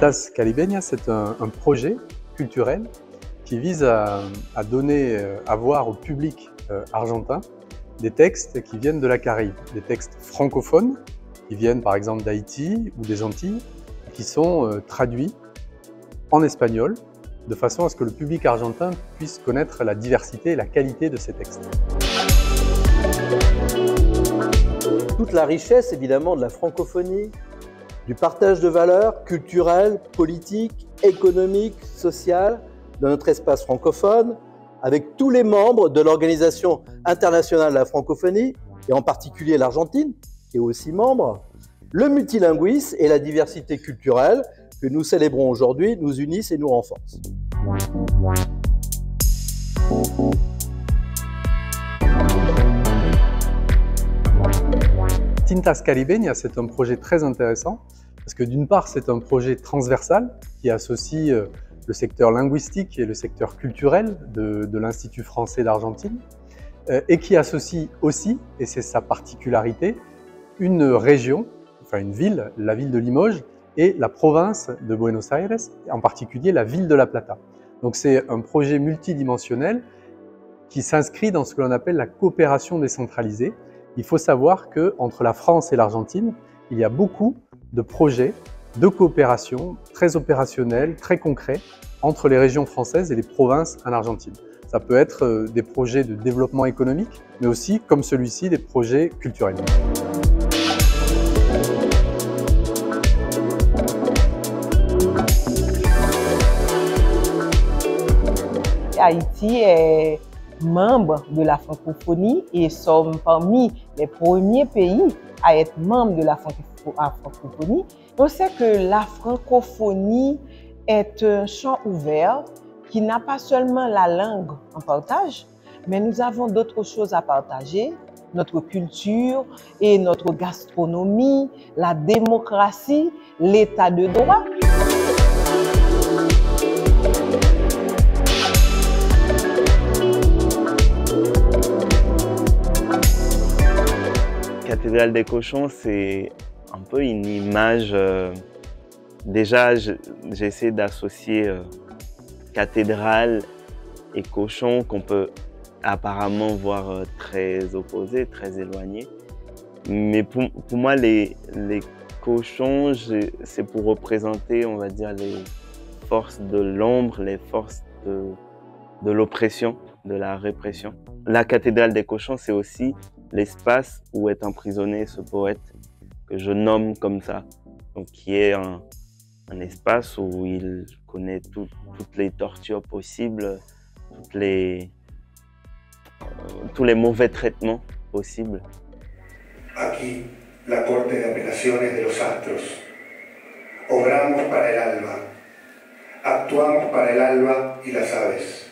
Tintas Caribeñas, c'est un projet culturel qui vise à voir au public argentin des textes qui viennent de la Caraïbe, des textes francophones qui viennent par exemple d'Haïti ou des Antilles, qui sont traduits en espagnol, de façon à ce que le public argentin puisse connaître la diversité et la qualité de ces textes. Toute la richesse évidemment de la francophonie, du partage de valeurs culturelles, politiques, économiques, sociales dans notre espace francophone, avec tous les membres de l'Organisation internationale de la francophonie, et en particulier l'Argentine, qui est aussi membre, le multilinguisme et la diversité culturelle que nous célébrons aujourd'hui nous unissent et nous renforcent. Tintas Caribeñas, c'est un projet très intéressant parce que d'une part, c'est un projet transversal qui associe le secteur linguistique et le secteur culturel de l'Institut français d'Argentine et qui associe aussi, et c'est sa particularité, une région, enfin une ville, la ville de Limoges, et la province de Buenos Aires, en particulier la ville de La Plata. Donc c'est un projet multidimensionnel qui s'inscrit dans ce que l'on appelle la coopération décentralisée. Il faut savoir qu'entre la France et l'Argentine, il y a beaucoup de projets de coopération très opérationnels, très concrets, entre les régions françaises et les provinces en Argentine. Ça peut être des projets de développement économique, mais aussi, comme celui-ci, des projets culturels. Haïti est membre de la francophonie et sommes parmi les premiers pays à être membres de la francophonie. On sait que la francophonie est un champ ouvert qui n'a pas seulement la langue en partage, mais nous avons d'autres choses à partager, notre culture et notre gastronomie, la démocratie, l'état de droit. Cathédrale des cochons, c'est un peu une image. Déjà, j'ai essayé d'associer cathédrale et cochon qu'on peut apparemment voir très opposés, très éloignés. Mais pour moi, les cochons, c'est pour représenter, on va dire, les forces de l'ombre, les forces de l'oppression, de la répression. La cathédrale des cochons, c'est aussi l'espace où est emprisonné ce poète que je nomme comme ça, donc qui est un espace où il connaît toutes les tortures possibles, tous les mauvais traitements possibles. Aquí, la Corte de Apelaciones de los Astros. Obramos para el alba, actuamos para el alba y las aves.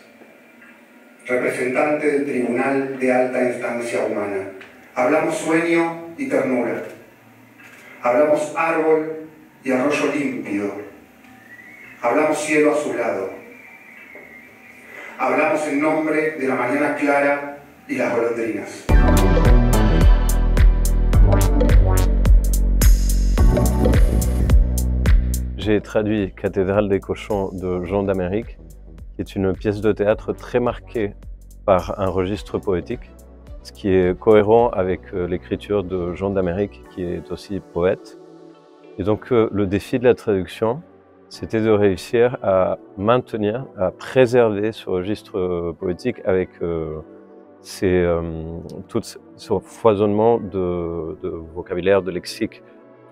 Representante del Tribunal de Alta Instancia Humana. Hablamos sueño y ternura. Hablamos árbol y arroyo límpido. Hablamos cielo azulado. Hablamos en nombre de la mañana clara y las golondrinas. J'ai traduit Cathédrale des cochons de Jean d'Amérique, qui est une pièce de théâtre très marquée par un registre poétique, ce qui est cohérent avec l'écriture de Jean d'Amérique, qui est aussi poète. Et donc le défi de la traduction, c'était de réussir à maintenir, à préserver ce registre poétique avec tout ce foisonnement de vocabulaire, de lexique,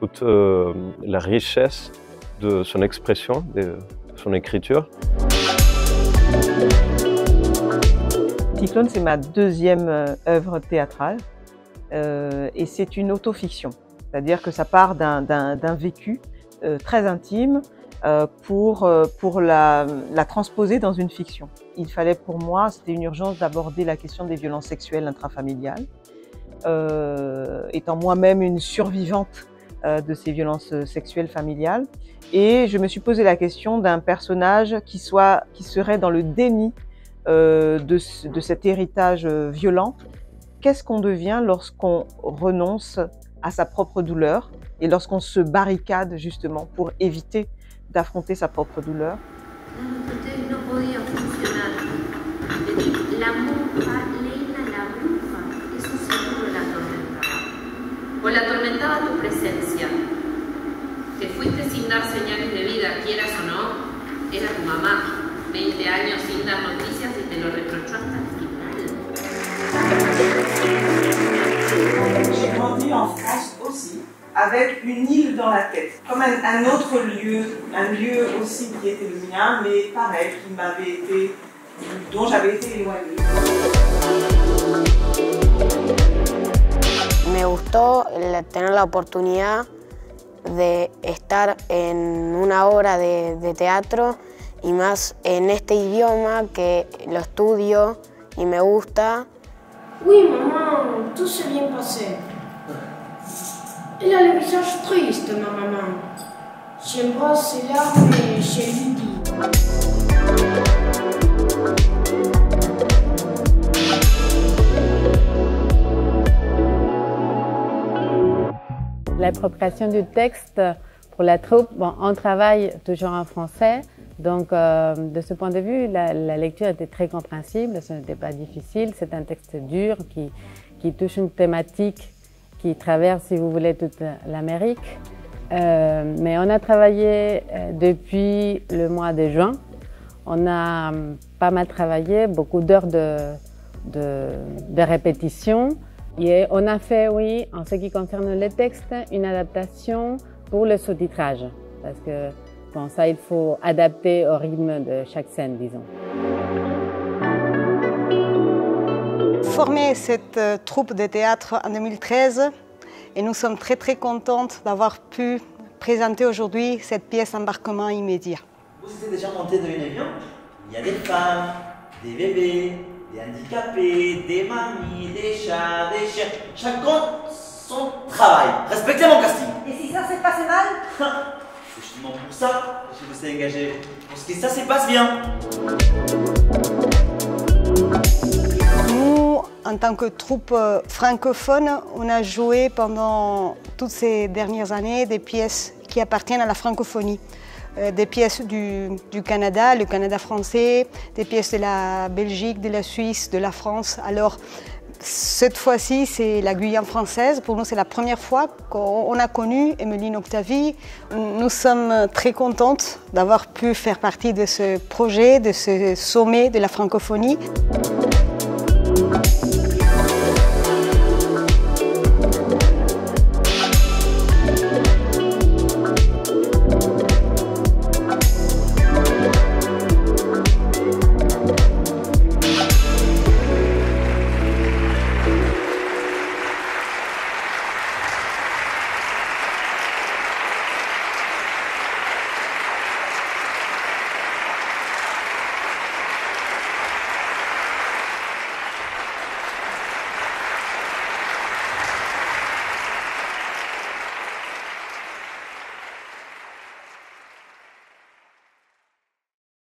toute la richesse de son expression, de son écriture. Cyclone, c'est ma deuxième œuvre théâtrale et c'est une autofiction. C'est-à-dire que ça part d'un vécu très intime pour la transposer dans une fiction. Il fallait pour moi, c'était une urgence d'aborder la question des violences sexuelles intrafamiliales. Étant moi-même une survivante de ces violences sexuelles familiales. Et je me suis posé la question d'un personnage qui serait dans le déni de cet héritage violent. Qu'est-ce qu'on devient lorsqu'on renonce à sa propre douleur et lorsqu'on se barricade justement pour éviter d'affronter sa propre douleur. Ustedes no podían funcionar. La monja, Leila la bruja, eso seguro la atormentaba. O la atormentaba tu presencia. Te fuiste sin dar señales de vida, quieras o no, era tu mamá. 20 años sin dar noticias y te lo reprochó hasta el final. J'ai grandi en France aussi, avec une île dans la tête, comme un autre lieu, un lieu aussi qui était le mien, mais pareil, dont j'avais été éloignée. Me gustó tener la oportunidad de estar en una obra de teatro y más en este idioma que lo estudio y me gusta. Oui, maman, tout s'est bien passé. Elle a le visage triste, ma maman. J'embrasse ses larmes et je lui dis. L'appropriation du texte pour la troupe, bon, on travaille toujours en français, donc de ce point de vue, la lecture était très compréhensible, ce n'était pas difficile. C'est un texte dur qui touche une thématique qui traverse, si vous voulez, toute l'Amérique. Mais on a travaillé depuis le mois de juin. On a pas mal travaillé, beaucoup d'heures de répétition. Et on a fait, oui, en ce qui concerne le texte, une adaptation pour le sous-titrage. Parce que, bon, ça, il faut adapter au rythme de chaque scène, disons. Formé cette troupe de théâtre en 2013 et nous sommes très contentes d'avoir pu présenter aujourd'hui cette pièce Embarquement immédiat. Vous êtes déjà monté dans un avion? Il y a des femmes, des bébés, des handicapés, des mamies, des chats, des chiens. Chacun son travail. Respectez mon casting. Et si ça se passe mal? C'est justement pour ça que je vous ai engagé. Pour que ça se passe bien. Nous, en tant que troupe francophone, on a joué pendant toutes ces dernières années des pièces qui appartiennent à la francophonie. Des pièces du Canada, le Canada français, des pièces de la Belgique, de la Suisse, de la France. Alors, cette fois-ci, c'est la Guyane française. Pour nous, c'est la première fois qu'on a connu Emmeline Octavie. Nous sommes très contentes d'avoir pu faire partie de ce projet, de ce sommet de la francophonie.